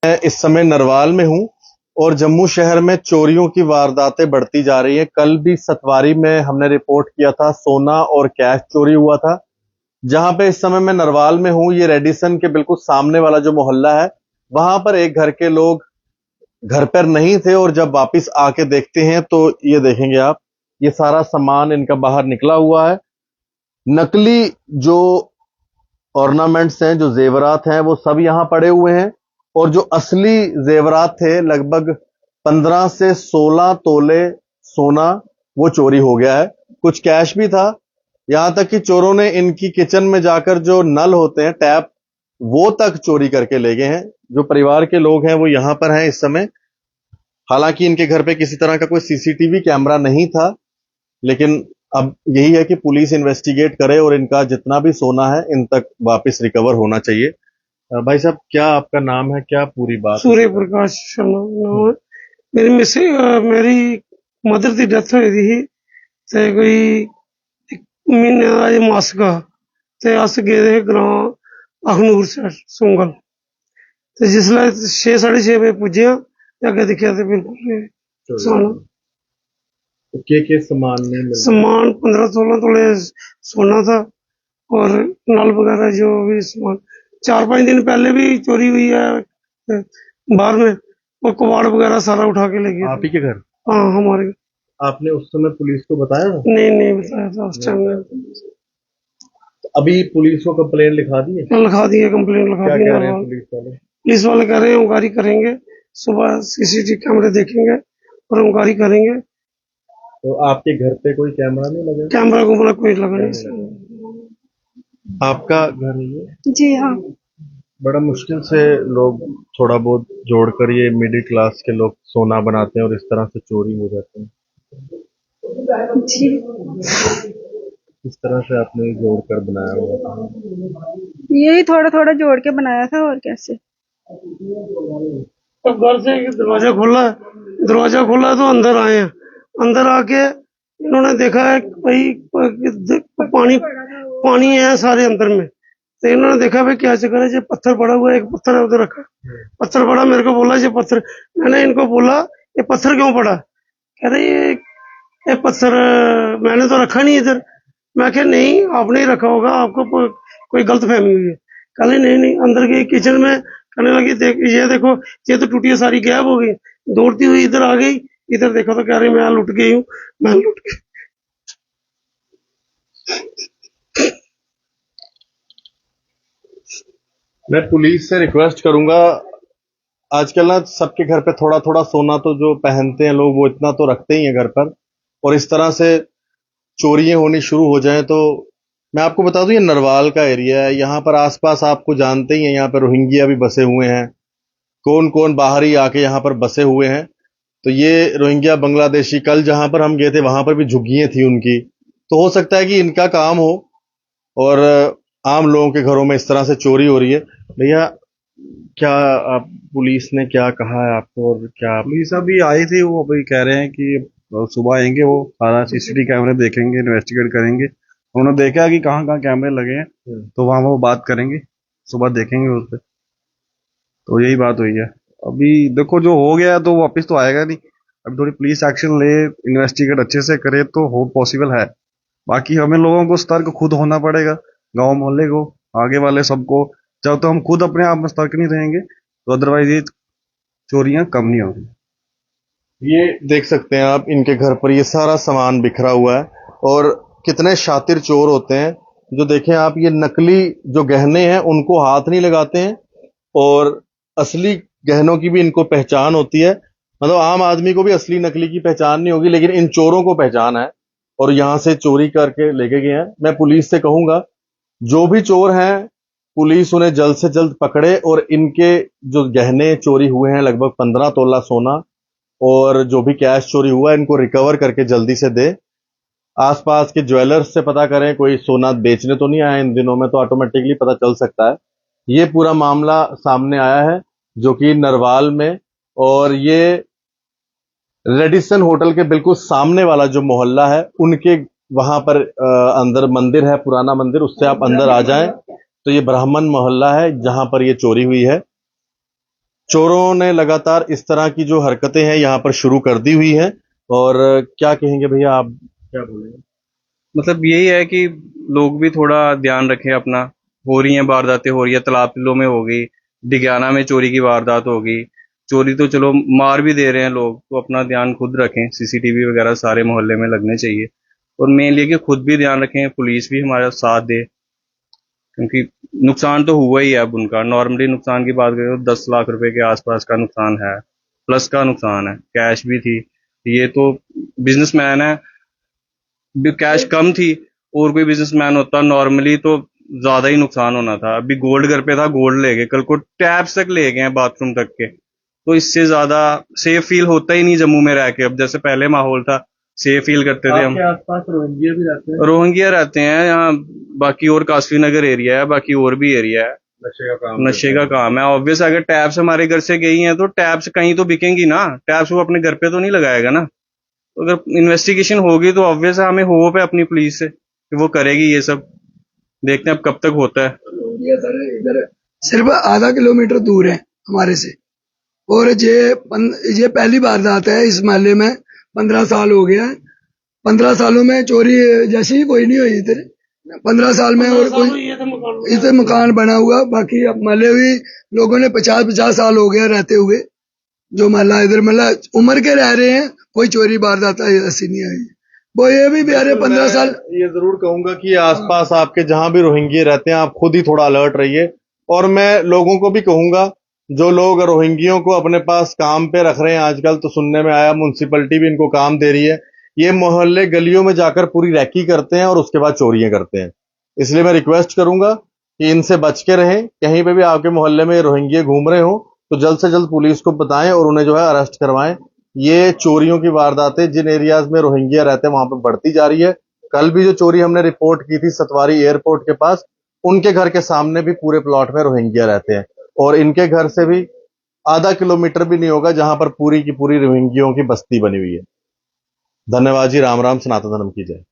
मैं इस समय नरवाल में हूं और जम्मू शहर में चोरियों की वारदातें बढ़ती जा रही हैं। कल भी सतवारी में हमने रिपोर्ट किया था, सोना और कैश चोरी हुआ था। जहां पे इस समय मैं नरवाल में हूं, ये रेडिसन के बिल्कुल सामने वाला जो मोहल्ला है, वहां पर एक घर के लोग घर पर नहीं थे और जब वापस आके देखते हैं तो ये देखेंगे आप, ये सारा सामान इनका बाहर निकला हुआ है। नकली जो ऑर्नामेंट्स हैं, जो जेवरात हैं, वो सब यहां पड़े हुए हैं और जो असली जेवरात थे, लगभग 15 से 16 तोले सोना, वो चोरी हो गया है। कुछ कैश भी था। यहां तक कि चोरों ने इनकी किचन में जाकर जो नल होते हैं, टैप, वो तक चोरी करके ले गए हैं। जो परिवार के लोग हैं वो यहां पर हैं इस समय। हालांकि इनके घर पे किसी तरह का कोई सीसीटीवी कैमरा नहीं था, लेकिन अब यही है कि पुलिस इन्वेस्टिगेट करे और इनका जितना भी सोना है इन तक वापस रिकवर होना चाहिए। भाई साहब, क्या आपका नाम है, क्या पूरी बात? सूर्य प्रकाश शर्मा नाम है। मेरी मदर की डेथ हुई थी ते कोई महीने अज मास का ते अस गए ग्रां अखनूर सोंगल ते जिसलै 6-6:30 बजे पुज्जे अगे दिखेआ ते बिल्कुल सोना के सामान नहीं मिला? सामान 15-16 तोले सोना था और नल वगैरह जो भी सामान। 4-5 दिन पहले भी चोरी हुई है बाहर में, और कबाड़ वगैरह सारा उठा के ले गया। आप ही के घर? हाँ, हमारे। आपने उस समय पुलिस को बताया था? नहीं बताया था उस टाइम में। अभी पुलिस को कंप्लेन लिखा दी है? लिखा दी है, कंप्लेन लिखा दी है। पुलिस वाले कह रहे हैं इंक्वायरी करेंगे, सुबह सीसीटीवी कैमरे देखेंगे और इंक्वायरी करेंगे। तो आपके घर पे कोई कैमरा नहीं लगा? कैमरा कुमरा कोई लगा नहीं। आपका घर है ये? जी हाँ। बड़ा मुश्किल से लोग थोड़ा बहुत जोड़कर, ये मिडिल क्लास के लोग सोना बनाते हैं और इस तरह से चोरी हो जाते हैं। जी, इस तरह से आपने जोड़कर बनाया हुआ था? यही थोड़ा थोड़ा जोड़ के बनाया था, और कैसे। तो घर से दरवाजा खोला तो अंदर आए हैं। अंदर आके इन्होंने देखा है भाई पानी है सारे अंदर में। तो इन्होंने देखा भाई क्या चक्कर है, जो पत्थर पड़ा हुआ है, एक पत्थर है उधर रखा, पत्थर पड़ा। मेरे को बोला ये पत्थर, मैंने इनको बोला ये पत्थर क्यों पड़ा? कह रहे ये पत्थर मैंने तो रखा नहीं इधर। मैं कहा नहीं, आपने ही रखा होगा, आपको कोई गलत फहमी हुई है। कह रही नहीं, अंदर गई किचन में, कहने लगी ये देखो, ये तो टूटियां सारी गायब हो गई। दौड़ती हुई इधर आ गई, इधर देखो तो कह रही मैं लुट गई हूँ, मैं लुट गई। मैं पुलिस से रिक्वेस्ट करूंगा, आजकल ना सबके घर पे थोड़ा थोड़ा सोना तो जो पहनते हैं लोग, वो इतना तो रखते ही हैं घर पर, और इस तरह से चोरियां होनी शुरू हो जाएं तो। मैं आपको बता दूं, ये नरवाल का एरिया है। यहाँ पर आसपास आपको जानते ही हैं, यहाँ पर रोहिंग्या भी बसे हुए हैं। कौन कौन बाहर ही आके यहाँ पर बसे हुए हैं। तो ये रोहिंग्या, बांग्लादेशी, कल जहां पर हम गए थे वहां पर भी झुग्गियां थी उनकी। तो हो सकता है कि इनका काम हो और आम लोगों के घरों में इस तरह से चोरी हो रही है। भैया, क्या आप, पुलिस ने क्या कहा है आपको और क्या? पुलिस अभी आई थी, वो अभी कह रहे हैं कि सुबह आएंगे, वो सारा सीसीटीवी कैमरे देखेंगे, इन्वेस्टिगेट करेंगे। उन्होंने देखा कि कहाँ कहाँ कैमरे लगे हैं, तो वहां वो बात करेंगे, सुबह देखेंगे उस पर। तो यही बात हुई है। अभी देखो, जो हो गया है तो वापस तो आएगा नहीं। अभी थोड़ी पुलिस एक्शन ले, इन्वेस्टिगेट अच्छे से करे तो हो पॉसिबल है। बाकी हमें लोगों को सतर्क खुद होना पड़ेगा, गांव मोहल्ले को, आगे वाले सबको। जब तो हम खुद अपने आप में सतर्क नहीं रहेंगे तो अदरवाइज ये चोरियां कम नहीं होगी। ये देख सकते हैं आप, इनके घर पर ये सारा सामान बिखरा हुआ है। और कितने शातिर चोर होते हैं जो, देखें आप, ये नकली जो गहने हैं उनको हाथ नहीं लगाते हैं और असली गहनों की भी इनको पहचान होती है। मतलब आम आदमी को भी असली नकली की पहचान नहीं होगी, लेकिन इन चोरों को पहचान है और यहां से चोरी करके लेके गए हैं। मैं पुलिस से कहूंगा, जो भी चोर हैं, पुलिस उन्हें जल्द से जल्द पकड़े और इनके जो गहने चोरी हुए हैं, लगभग 15 तोला सोना और जो भी कैश चोरी हुआ है, इनको रिकवर करके जल्दी से दे। आसपास के ज्वेलर्स से पता करें, कोई सोना बेचने तो नहीं आया इन दिनों में, तो ऑटोमेटिकली पता चल सकता है। ये पूरा मामला सामने आया है जो कि नरवाल में, और ये रेडिसन होटल के बिल्कुल सामने वाला जो मोहल्ला है, उनके वहां पर अंदर मंदिर है, पुराना मंदिर, उससे आप अंदर आ जाएं तो ये ब्राह्मण मोहल्ला है जहां पर ये चोरी हुई है। चोरों ने लगातार इस तरह की जो हरकतें हैं यहाँ पर शुरू कर दी हुई हैं। और क्या कहेंगे भैया, आप क्या बोलेंगे? मतलब यही है कि लोग भी थोड़ा ध्यान रखें अपना। हो रही हैं वारदातें, हो रही है, तालाब बिलों में हो गई, डिगियाना में चोरी की वारदात हो गई। चोरी तो चलो मार भी दे रहे हैं लोग, तो अपना ध्यान खुद रखें। सीसीटीवी वगैरह सारे मोहल्ले में लगने चाहिए। और मेन ये कि खुद भी ध्यान रखें, पुलिस भी हमारा साथ दे, क्योंकि नुकसान तो हुआ ही है अब उनका। नॉर्मली नुकसान की बात करें तो 10 लाख रुपए के आसपास का नुकसान है, प्लस का नुकसान है, कैश भी थी। ये तो बिजनेसमैन है, भी कैश कम थी, और कोई बिजनेसमैन होता नॉर्मली तो ज्यादा ही नुकसान होना था। अभी गोल्ड घर पे था, गोल्ड ले गए, कल को टैब्स तक ले गए हैं, बाथरूम तक के। तो इससे ज्यादा सेफ फील होता ही नहीं जम्मू में रह के। अब जैसे पहले माहौल था, सेफ फील करते थे हम। आपके आसपास रोहिंग्या भी रहते हैं? रोहिंग्या रहते हैं यहाँ, बाकी और कासफी नगर एरिया है, बाकी और भी एरिया है। नशे का काम है ऑब्वियस। अगर टैब्स हमारे घर से गई हैं तो टैब्स कहीं तो बिकेंगी ना, टैब्स वो अपने घर पे तो नहीं लगाएगा ना। तो अगर इन्वेस्टिगेशन होगी तो ऑब्वियस है, हमें होप है अपनी पुलिस से कि वो करेगी ये सब। देखते हैं अब कब तक होता है। ये सर इधर सिर्फ आधा किलोमीटर दूर है हमारे से, और ये पहली वारदात है इस मोहल्ले में। 15 साल हो गया है। 15 सालों में चोरी जैसी कोई नहीं हुई इधर 15 साल में। और कोई इधर मकान बना हुआ, बाकी अब मोहल्ले भी लोगों ने 50-50 साल हो गया रहते हुए। जो मोहल्ला इधर मतलब उम्र के रह रहे हैं, कोई चोरी वारदात ऐसी नहीं आई। वो ये भी बेचारे 15 साल। ये जरूर कहूंगा कि आसपास आपके जहां भी रोहिंग्या रहते हैं, आप खुद ही थोड़ा अलर्ट रहिए। और मैं लोगों को भी कहूंगा, जो लोग रोहिंग्यों को अपने पास काम पे रख रहे हैं, आजकल तो सुनने में आया म्युनिसिपैलिटी भी इनको काम दे रही है, ये मोहल्ले गलियों में जाकर पूरी रैकी करते हैं और उसके बाद चोरियां करते हैं। इसलिए मैं रिक्वेस्ट करूंगा कि इनसे बच के रहें। कहीं पे भी आपके मोहल्ले में रोहिंग्या घूम रहे हो तो जल्द से जल्द पुलिस को बताएं और उन्हें जो है अरेस्ट करवाएं। ये चोरियों की वारदातें जिन एरियाज में रोहिंग्या रहते हैं वहां पर बढ़ती जा रही है। कल भी जो चोरी हमने रिपोर्ट की थी सतवारी एयरपोर्ट के पास, उनके घर के सामने भी पूरे प्लॉट में रोहिंग्या रहते हैं, और इनके घर से भी आधा किलोमीटर भी नहीं होगा जहां पर पूरी की पूरी रोहिंग्यों की बस्ती बनी हुई है। धन्यवाद जी। राम राम, सनातन धर्म की जय।